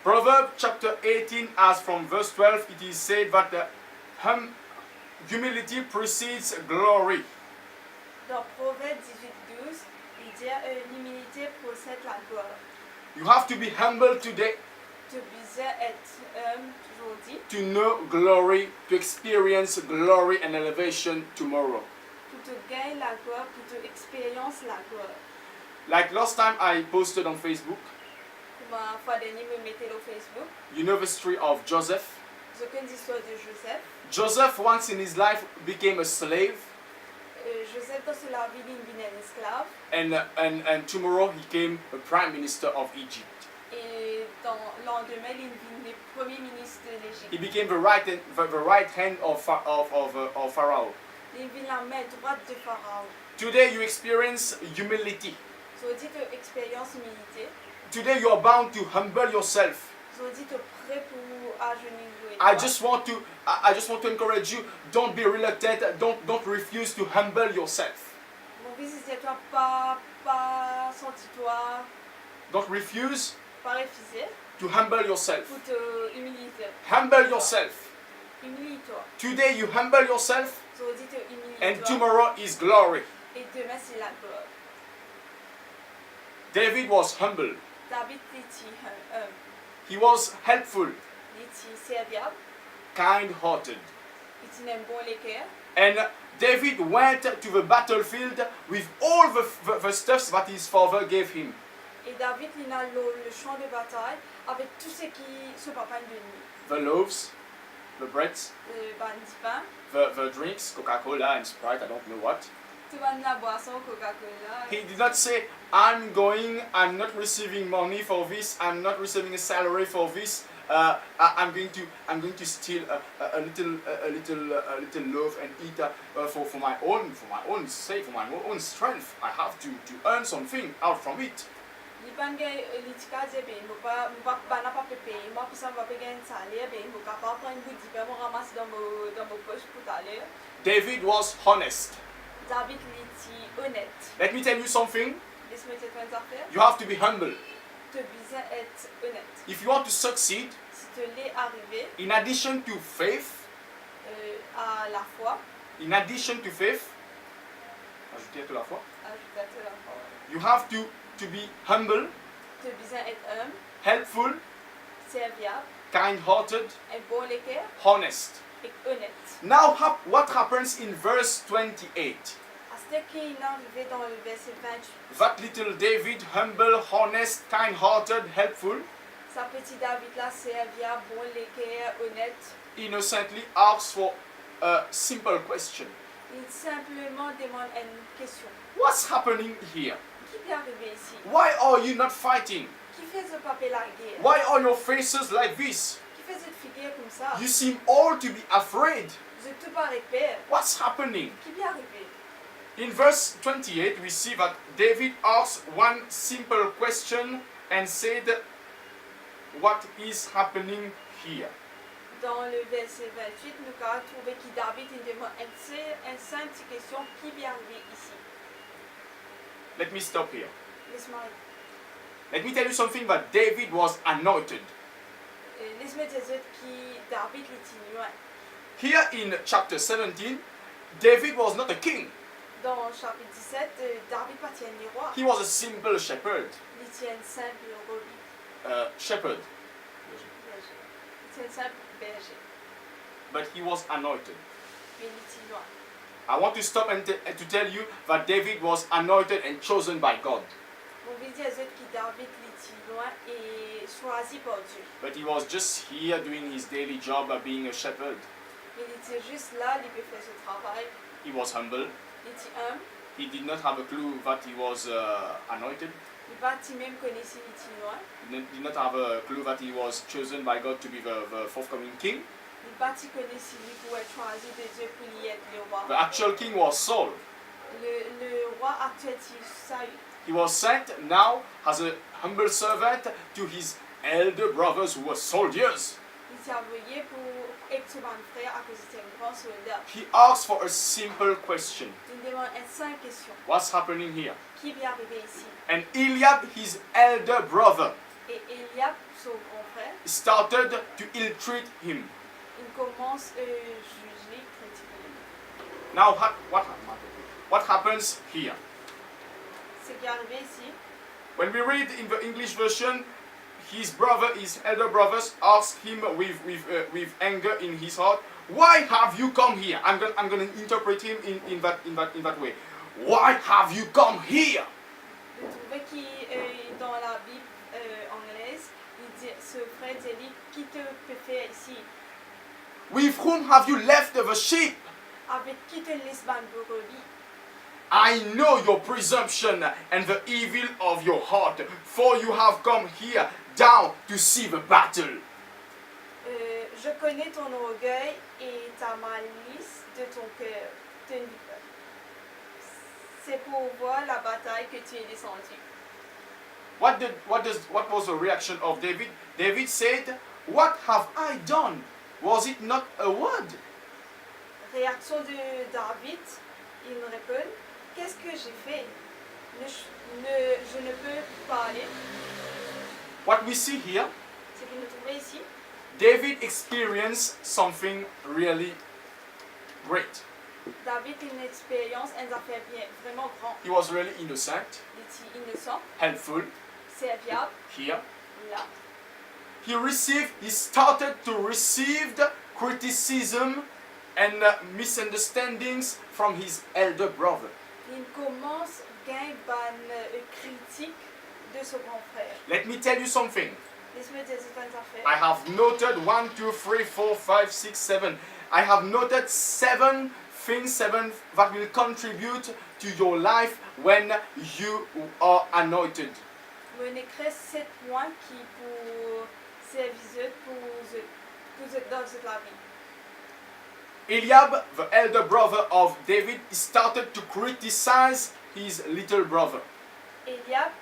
Proverbs chapter 18, as from verse 12, it is said that humility precedes glory. Dans Proverbe 18:12, il dit l'humilité possède la gloire. You have to be humble today Tu besoin être aujourd'hui to know glory, to experience glory and elevation tomorrow. pour te gagner la gloire, pour te expériencer la gloire. Like last time I posted on Facebook, Comme la fois dernière, je mettais au Facebook. you know the story of Joseph. Je connais l'histoire de Joseph. Joseph once in his life became a slave, Joseph, dans sa vie, il devient un esclave. and tomorrow he became a prime minister of Egypt. Et dans lendemain, il devient le premier ministre de He l'Égypte. became the right hand of Pharaoh. Il devient la main droite de Pharaon. Today you experience humility. Aujourd'hui, tu expériences l'humilité. Today you are bound to humble yourself. Aujourd'hui, tu es prêt pour agenouiller. I just want to encourage you. Don't be reluctant. Don't refuse to humble yourself. Mon fils, c'est toi, pas senti-toi, Don't refuse pas refuser to humble yourself. pour te humilier. Humble yourself. Humilie-toi. Today you humble yourself, Aujourd'hui, tu humilies and toi. tomorrow is glory. Et demain, c'est la gloire. David was humble. David était He was helpful, serviable, kind-hearted. il était un bon lecteur. And David went to the battlefield with all the stuff that his father gave him. Et David, il a le champ de bataille avec tout ce qui son papa lui a donné. The loaves, the breads, Le ban de pain, the drinks, Coca-Cola and Sprite, I don't know what. tout le monde la boisson, Coca-Cola. He did not say, I'm not receiving money for this, I'm not receiving a salary for this. I'm going to steal a little loaf and eat for my own sake, for my own strength. I have to earn something out from it. Il n'y a pas de litika, il n'y a pas de payer. Moi, pour ça, je vais payer un salaire, je ne vais pas prendre un bout de pain, je ramasse dans mon poche pour aller. David was honest. David, il était honnête. Let me tell you something. Laisse-moi te dire une affaire. You have to be humble. Tu besoin être honnête. If you want to succeed, Si tu l'es arrivé in addition to faith, à la foi, in addition to faith, ajouter à la foi, ajoute à la foi. you have to be humble, Tu besoin être humble, helpful, serviable, kind-hearted, un bon lecteur honest. et honnête. Now, what happens in verse 28? À ce qu'il est arrivé dans le verset 28, That little David, humble, honest, kind-hearted, helpful, sa petite David là, serviable, bon lecteur, honnête, innocently asks for a simple question. il simplement demande une question. What's happening here? Qui est arrivé ici? Why are you not fighting? Qui fait ce papier la guerre? Why are your faces like this? Qui fait cette figure comme ça? You seem all to be afraid. Je te parais peur. What's happening? Qui est arrivé? In verse 28, we see that David asked one simple question and said, what is happening here? Dans le verset 28, nous avons trouvé que David il demande une simple question qui est arrivé ici. Let me stop here. Laisse-moi Let me tell you something that David was anointed. laisse-moi dire que David est loin. Here in chapter 17, David was not a king. Dans le chapitre 17, David pas tient le roi. He was a simple shepherd. Il tient une simple brebis. Shepherd. Berger. Il tient une simple berger. But he was anointed. Mais il est loin. I want to stop and to tell you that David was anointed and chosen by God. On veut dire que David est loin et choisi par Dieu. But he was just here doing his daily job of being a shepherd. Mais il était juste là, il peut faire ce travail. He was humble. Il était humble. He did not have a clue that he was anointed. Il va même connaître qu'il était loin. He did not have a clue that he was chosen by God to be the forthcoming king. Il va connaître lui pour être choisi de Dieu pour y être le roi. The actual king was Saul. Le roi actuel, c'est Saül. He was sent now as a humble servant to his elder brothers who were soldiers. Il s'est envoyé pour être son frère à cause de un grand soldat. He asked for a simple question. Il demande une simple question. What's happening here? Qui est arrivé ici? And Eliab, his elder brother, Et Eliab, son grand frère, started to ill-treat him. il commence à juger, critiquer. Now, what happens here? Ce qui est arrivé ici, When we read in the English version, his elder brothers ask him with anger in his heart, "Why have you come here?" I'm going to interpret him in that way. Why have you come here? de trouver qui, dans la Bible anglaise, il dit, ce frère dit, qui te peut faire ici? With whom have you left the sheep? Avec qui te laisse ban brebis? I know your presumption and the evil of your heart, for you have come here down to see the battle. Je connais ton orgueil et ta malice de ton cœur. C'est pour voir la bataille que tu es descendu. What was the reaction of David? David said, "What have I done? Was it not a word?" Réaction de David, il me répond, qu'est-ce que j'ai fait? Je ne peux parler. What we see here, Ce que nous trouvons ici, David experienced something really great. David a une expérience, une affaire bien, vraiment grande. He was really innocent, Il était innocent, helpful serviable, here. là. He started to receive criticism and misunderstandings from his elder brother. Il commence à gagner une critique de son grand frère. Let me tell you something. Laisse-moi dire certaines affaires. I have noted 1, 2, 3, 4, 5, 6, 7. I have noted 7 things, 7 that will contribute to your life when you are anointed. On écrit 7 points qui pour servir pour dans cette la vie. Eliab, the elder brother of David, started to criticize his little brother. Eliab,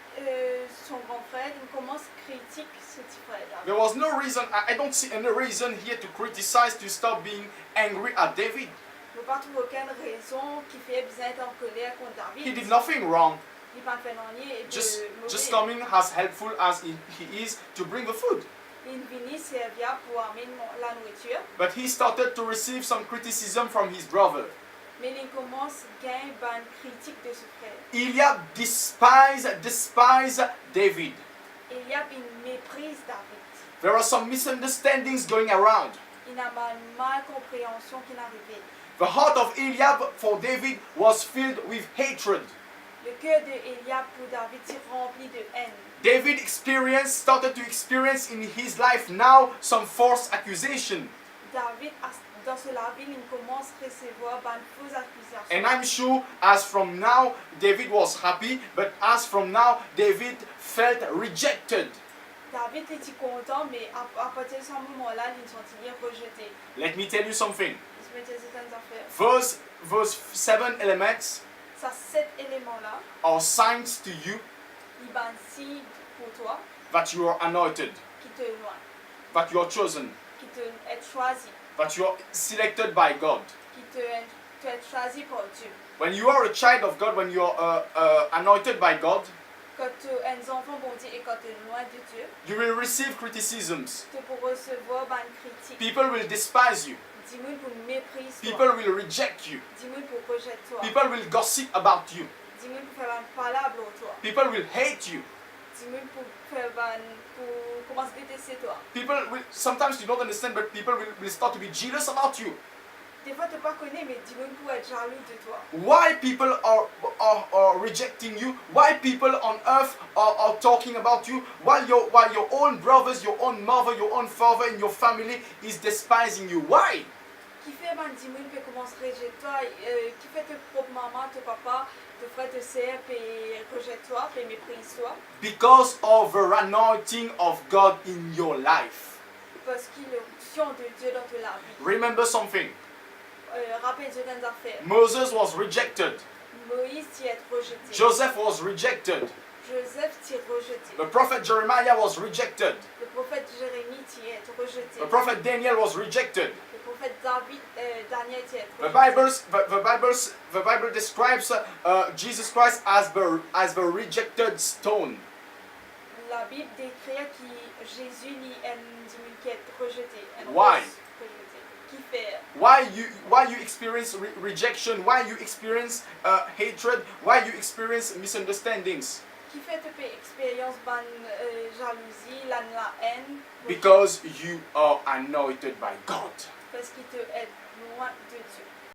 son grand frère, il commence à critiquer ce petit frère. There was no reason, I don't see any reason here to criticize, to stop being angry at David. Je ne trouve aucune raison qui fait besoin d'être en colère contre David. He did nothing wrong. Il n'a pas fait rien de Just mauvais. coming as helpful as he is to bring the food. Il venait servir pour amener la nourriture, But he started to receive some criticism from his brother. mais il commence à gagner une critique de ce frère. Eliab despised David. Eliab, il méprise David. There are some misunderstandings going around. Il a une malcompréhension qui est arrivée. The heart of Eliab for David was filled with hatred. Le cœur de Eliab pour David est rempli de haine. David started to experience in his life now some false accusation. David, dans la vie, il commence à recevoir une fausse accusation. And I'm sure as from now, David was happy, but as from now, David felt rejected. David était content, mais à partir de ce moment-là, il se sentit rejeté. Let me tell you something. Il se mettait certaines affaires. Those 7 elements Ces 7 éléments-là, are signs to you ils sont signe pour toi, that you are anointed, qui te loin, that you are chosen, qui te est choisi, that you are selected by God. qui te est choisi par Dieu. When you are a child of God, when you are anointed by God, Quand tu es un enfant bon Dieu et quand tu es loin de Dieu, you will receive criticisms. tu peux recevoir une critique. People will despise you. Dis-moi pour mépriser toi. People will reject you. Dis-moi pour rejeter toi. People will gossip about you. Dis-moi pour faire une parole pour toi. People will hate you. Dis-moi pour faire pour commencer à détester toi. People will, sometimes you don't understand, but people will start to be jealous about you. Des fois tu n'es pas connu, mais dis-moi pour être jaloux de toi. Why people are rejecting you? Why people on earth are talking about you? While your own brothers, your own mother, your own father in your family is despising you. Why? Qui fait dis-moi pour commencer à rejeter toi, qui fait tes propres maman, tes papa, tes frères, tes sœurs, et rejette toi, et méprise toi. Because of the anointing of God in your life. Parce qu'il y a l'onction de Dieu dans ta vie. Remember something. Rappelle-toi des affaires. Moses was rejected. Moïse t'y est rejeté. Joseph was rejected. Joseph t'y est rejeté. The prophet Jeremiah was rejected. Le prophète Jérémie t'y est rejeté. The prophet Daniel was rejected. Le prophète Daniel t'y est The Bible describes Jesus Christ as the rejected stone. la Bible décrit que Jésus lui est une qui est rejeté. Why? Rejeté. Qui fait? Why you experience rejection? Why you experience hatred? Why you experience misunderstandings? Qui fait te fait expérience ban jalousie, la haine? Because you are anointed by God. Parce qu'il te est loin de Dieu.